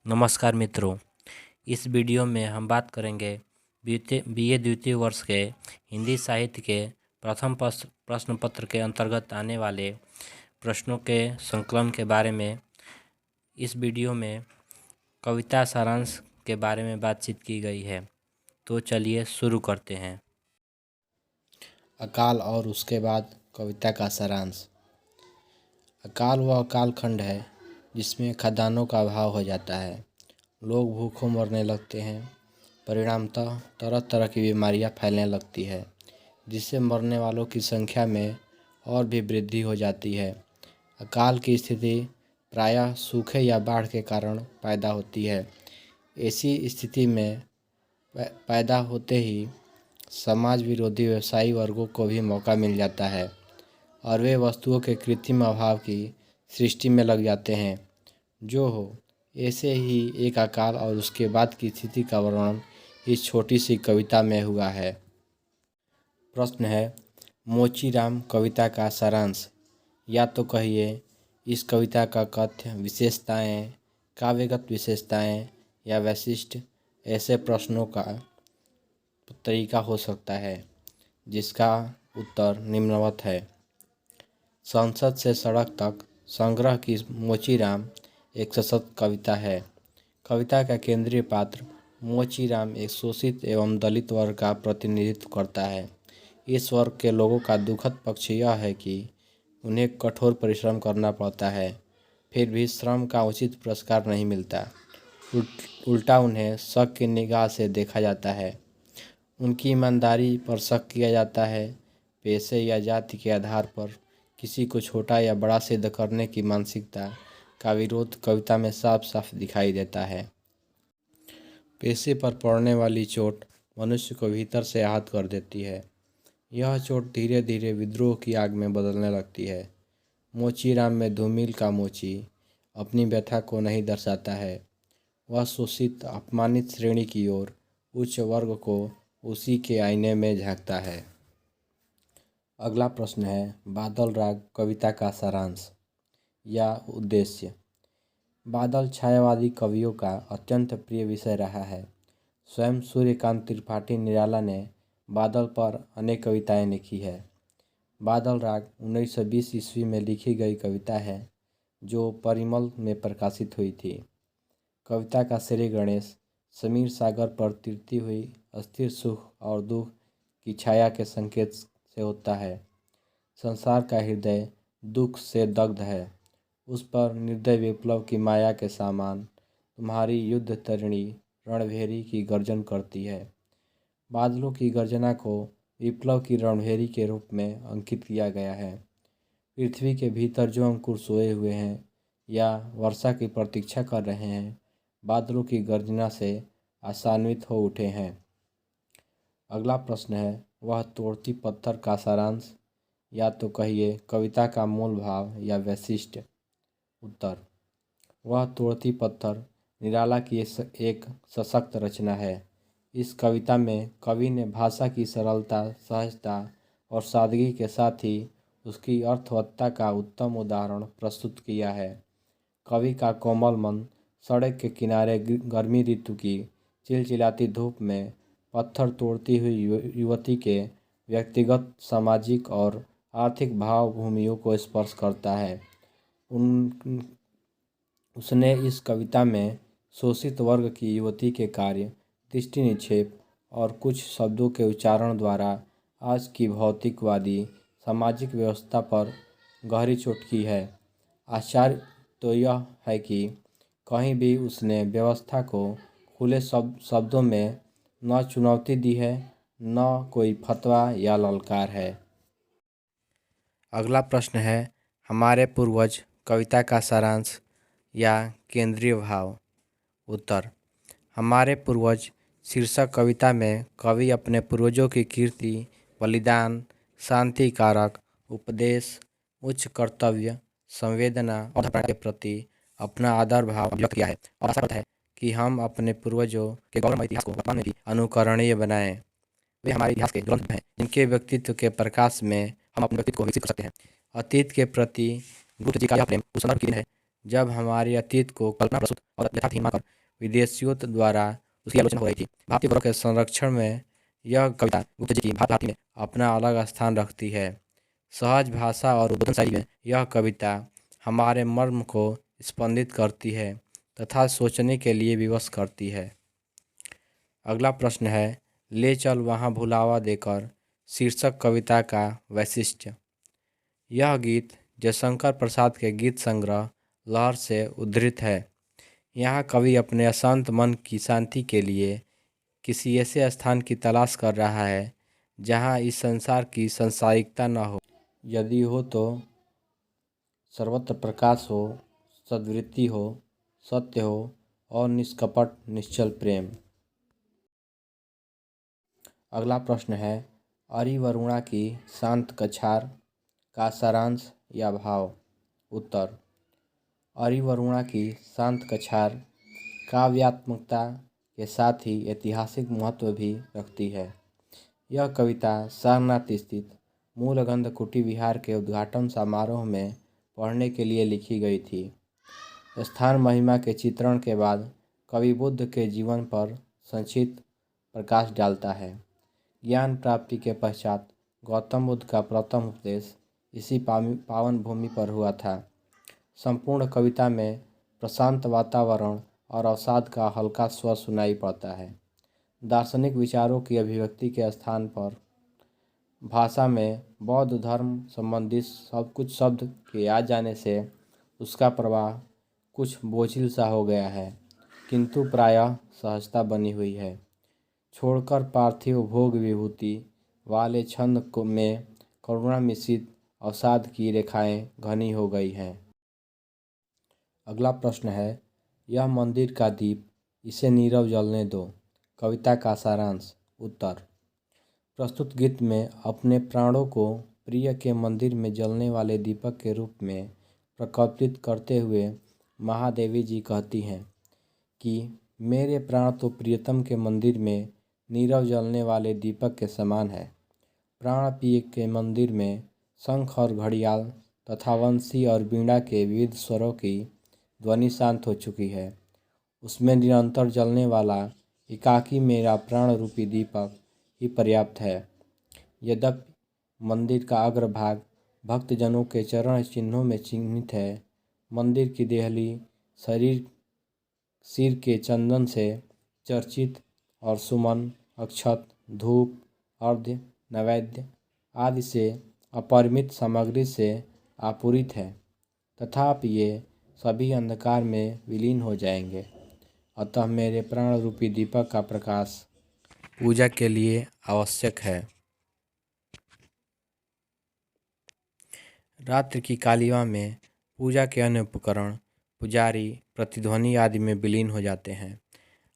नमस्कार मित्रों, इस वीडियो में हम बात करेंगे बीए द्वितीय वर्ष के हिंदी साहित्य के प्रथम प्रश्न पत्र के अंतर्गत आने वाले प्रश्नों के संकलन के बारे में। इस वीडियो में कविता सारांश के बारे में बातचीत की गई है, तो चलिए शुरू करते हैं। अकाल और उसके बाद कविता का सारांश। अकाल वह कालखंड है जिसमें खदानों का अभाव हो जाता है, लोग भूखों मरने लगते हैं, परिणामतः तरह तरह की बीमारियां फैलने लगती है, जिससे मरने वालों की संख्या में और भी वृद्धि हो जाती है। अकाल की स्थिति प्रायः सूखे या बाढ़ के कारण पैदा होती है। ऐसी स्थिति में पैदा होते ही समाज विरोधी व्यवसायी वर्गों को भी मौका मिल जाता है और वे वस्तुओं के कृत्रिम अभाव की सृष्टि में लग जाते हैं। जो हो, ऐसे ही एक अकाल और उसके बाद की स्थिति का वर्णन इस छोटी सी कविता में हुआ है। प्रश्न है, मोचीराम कविता का सारांश। या तो कहिए इस कविता का कथ्य, विशेषताएं, काव्यगत विशेषताएं या वैशिष्ट ऐसे प्रश्नों का तरीका हो सकता है, जिसका उत्तर निम्नवत है। संसद से सड़क तक संग्रह की मोचीराम एक सशक्त कविता है। कविता का केंद्रीय पात्र मोचीराम एक शोषित एवं दलित वर्ग का प्रतिनिधित्व करता है। इस वर्ग के लोगों का दुखद पक्ष यह है कि उन्हें कठोर परिश्रम करना पड़ता है, फिर भी श्रम का उचित पुरस्कार नहीं मिलता। उल्टा उन्हें शक की निगाह से देखा जाता है, उनकी ईमानदारी पर शक किया जाता है। पेशे या जाति के आधार पर किसी को छोटा या बड़ा सिद्ध करने की मानसिकता का विरोध कविता में साफ साफ दिखाई देता है। पेशे पर पड़ने वाली चोट मनुष्य को भीतर से आहत कर देती है। यह चोट धीरे धीरे विद्रोह की आग में बदलने लगती है। मोचीराम में धूमिल का मोची अपनी व्यथा को नहीं दर्शाता है, वह शोषित अपमानित श्रेणी की ओर उच्च वर्ग को उसी के आईने में झांकता है। अगला प्रश्न है, बादल राग कविता का सारांश या उद्देश्य। बादल छायावादी कवियों का अत्यंत प्रिय विषय रहा है। स्वयं सूर्यकांत त्रिपाठी निराला ने बादल पर अनेक कविताएं लिखी है। बादल राग 1920 ईस्वी में लिखी गई कविता है, जो परिमल में प्रकाशित हुई थी। कविता का श्री गणेश समीर सागर पर तिरती हुई अस्थिर सुख और दुख की छाया के संकेत से होता है। संसार का हृदय दुख से दग्ध है, उस पर निर्दय विप्लव की माया के सामान तुम्हारी युद्ध तरिणी रणभेरी की गर्जन करती है। बादलों की गर्जना को विप्लव की रणभेरी के रूप में अंकित किया गया है। पृथ्वी के भीतर जो अंकुर सोए हुए हैं या वर्षा की प्रतीक्षा कर रहे हैं, बादलों की गर्जना से आशान्वित हो उठे हैं। अगला प्रश्न है, वह तोड़ती पत्थर का सारांश या तो कहिए कविता का मूल भाव या वैशिष्ट। उत्तर, वह तोड़ती पत्थर निराला की एक सशक्त रचना है। इस कविता में कवि ने भाषा की सरलता, सहजता और सादगी के साथ ही उसकी अर्थवत्ता का उत्तम उदाहरण प्रस्तुत किया है। कवि का कोमल मन सड़क के किनारे गर्मी ऋतु की चिलचिलाती धूप में पत्थर तोड़ती हुई युवती के व्यक्तिगत, सामाजिक और आर्थिक भाव भूमियों को स्पर्श करता है। उसने इस कविता में शोषित वर्ग की युवती के कार्य, दृष्टि निक्षेप और कुछ शब्दों के उच्चारण द्वारा आज की भौतिकवादी सामाजिक व्यवस्था पर गहरी चोट की है। आश्चर्य तो यह है कि कहीं भी उसने व्यवस्था को खुले शब्दों में न चुनौती दी है, न कोई फतवा या ललकार है। अगला प्रश्न है, हमारे पूर्वज कविता का सारांश या केंद्रीय भाव। उत्तर, हमारे पूर्वज शीर्षक कविता में कवि अपने पूर्वजों की कीर्ति, बलिदान, शांति कारक उपदेश, उच्च कर्तव्य, संवेदना और के प्रति अपना आदर भाव व्यक्त किया है और आशा करता है कि हम अपने पूर्वजों के गौरवमय इतिहास को वर्तमान में भी अनुकरणीय बनाएं। वे हमारे इतिहास के ज्वलंत हैं, जिनके व्यक्तित्व के प्रकाश में हम अपने व्यक्तित्व को विकसित कर सकते हैं। अतीत के प्रति गुप्त जी का यह प्रेम उस संदर्भ की देन है जब हमारे अतीत को कल्पना प्रसूत और यथार्थहीन मानकर विदेशियों द्वारा उसकी आलोचना हो रही थी। भारतीय गौरव के संरक्षण में यह कविता गुप्त जी की भात भारती में अपना अलग स्थान रखती है। सहज भाषा और उद्बोधन शैली में यह कविता हमारे मर्म को स्पंदित करती है तथा सोचने के लिए विवश करती है। अगला प्रश्न है, ले चल वहाँ भुलावा देकर शीर्षक कविता का वैशिष्ट्य। यह गीत जयशंकर प्रसाद के गीत संग्रह लहर से उद्धृत है। यहाँ कवि अपने अशांत मन की शांति के लिए किसी ऐसे स्थान की तलाश कर रहा है जहाँ इस संसार की सांसारिकता न हो, यदि हो तो सर्वत्र प्रकाश हो, सद्वृत्ति हो, सत्य हो और निष्कपट निश्चल प्रेम। अगला प्रश्न है, अरिवरुणा की शांत कछार का सारांश या भाव। उत्तर, अरिवरुणा की शांत कछार काव्यात्मकता के साथ ही ऐतिहासिक महत्व भी रखती है। यह कविता सारनाथ स्थित मूलगंध कुटी विहार के उद्घाटन समारोह में पढ़ने के लिए लिखी गई थी। स्थान महिमा के चित्रण के बाद कवि बुद्ध के जीवन पर संक्षिप्त प्रकाश डालता है। ज्ञान प्राप्ति के पश्चात गौतम बुद्ध का प्रथम उपदेश इसी पावन भूमि पर हुआ था। संपूर्ण कविता में प्रशांत वातावरण और अवसाद का हल्का स्वर सुनाई पड़ता है। दार्शनिक विचारों की अभिव्यक्ति के स्थान पर भाषा में बौद्ध धर्म संबंधी कुछ शब्द के आ जाने से उसका प्रवाह कुछ बोझिल सा हो गया है, किंतु प्रायः सहजता बनी हुई है। छोड़कर पार्थिव भोग विभूति वाले छंद में करुणा मिश्रित अवसाद की रेखाएं घनी हो गई हैं। अगला प्रश्न है, यह मंदिर का दीप, इसे नीरव जलने दो। कविता का सारांश। उत्तर, प्रस्तुत गीत में अपने प्राणों को प्रिय के मंदिर में जलने वाले दीपक के रूप में प्रकल्पित करते हुए महादेवी जी कहती हैं कि मेरे प्राण तो प्रियतम के मंदिर में नीरव जलने वाले दीपक के समान है। प्राण प्रिय के मंदिर में शंख और घड़ियाल तथा वंशी और वीणा के विविध स्वरों की ध्वनि शांत हो चुकी है। उसमें निरंतर जलने वाला एकाकी मेरा प्राण रूपी दीपक ही पर्याप्त है। यद्यपि मंदिर का अग्रभाग भक्तजनों के चरण चिन्हों में चिन्हित है, मंदिर की देहली सिर के चंदन से चर्चित और सुमन, अक्षत, धूप, अर्घ्य, नैवेद्य आदि से अपरिमित सामग्री से आपूरित है। तथापि ये सभी अंधकार में विलीन हो जाएंगे। अतः मेरे प्राण रूपी दीपक का प्रकाश पूजा के लिए आवश्यक है। रात्रि की कालिमा में पूजा के अन्य उपकरण, पुजारी, प्रतिध्वनि आदि में विलीन हो जाते हैं।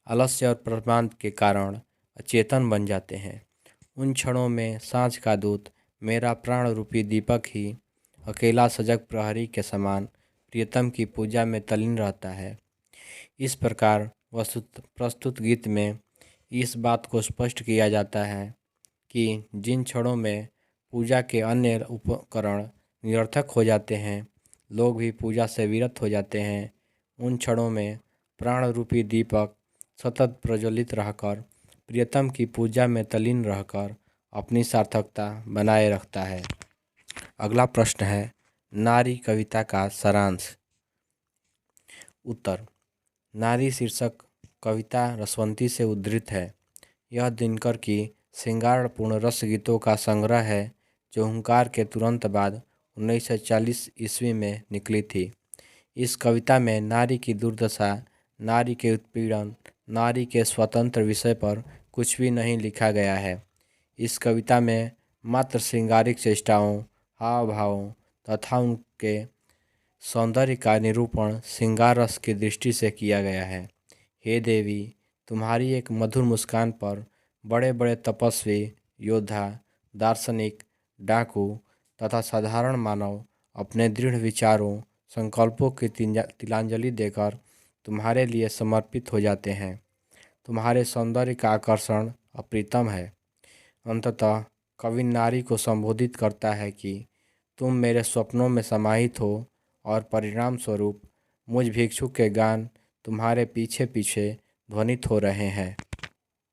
आलस्य और प्रमाद के कारण अचेतन बन जाते हैं। उन क्षणों में सांझ का दूत मेरा प्राण रूपी दीपक ही अकेला सजग प्रहरी के समान प्रियतम की पूजा में तल्लीन रहता है। इस प्रकार प्रस्तुत गीत में इस बात को स्पष्ट किया जाता है कि जिन क्षणों में पूजा के अन्य उपकरण निरर्थक हो जाते हैं, लोग भी पूजा से विरत हो जाते हैं, उन क्षणों में प्राण रूपी दीपक सतत प्रज्वलित रहकर प्रियतम की पूजा में तल्लीन रहकर अपनी सार्थकता बनाए रखता है। अगला प्रश्न है, नारी कविता का सारांश। उत्तर, नारी शीर्षक कविता रसवंती से उद्धृत है। यह दिनकर की श्रृंगारपूर्ण रस गीतों का संग्रह है जो हुंकार के तुरंत बाद 1940 ईस्वी में निकली थी। इस कविता में नारी की दुर्दशा, नारी के उत्पीड़न, नारी के स्वतंत्र विषय पर कुछ भी नहीं लिखा गया है। इस कविता में मात्र श्रृंगारिक चेष्टाओं, हाव भावों तथा उनके सौंदर्य का निरूपण श्रृंगार रस की दृष्टि से किया गया है। हे देवी, तुम्हारी एक मधुर मुस्कान पर बड़े बड़े तपस्वी, योद्धा, दार्शनिक, डाकू तथा साधारण मानव अपने दृढ़ विचारों, संकल्पों की तिलांजलि देकर तुम्हारे लिए समर्पित हो जाते हैं। तुम्हारे सौंदर्य का आकर्षण अप्रितम है। अंततः कवि नारी को संबोधित करता है कि तुम मेरे स्वप्नों में समाहित हो और परिणाम स्वरूप मुझ भिक्षुक के गान तुम्हारे पीछे पीछे ध्वनित हो रहे हैं।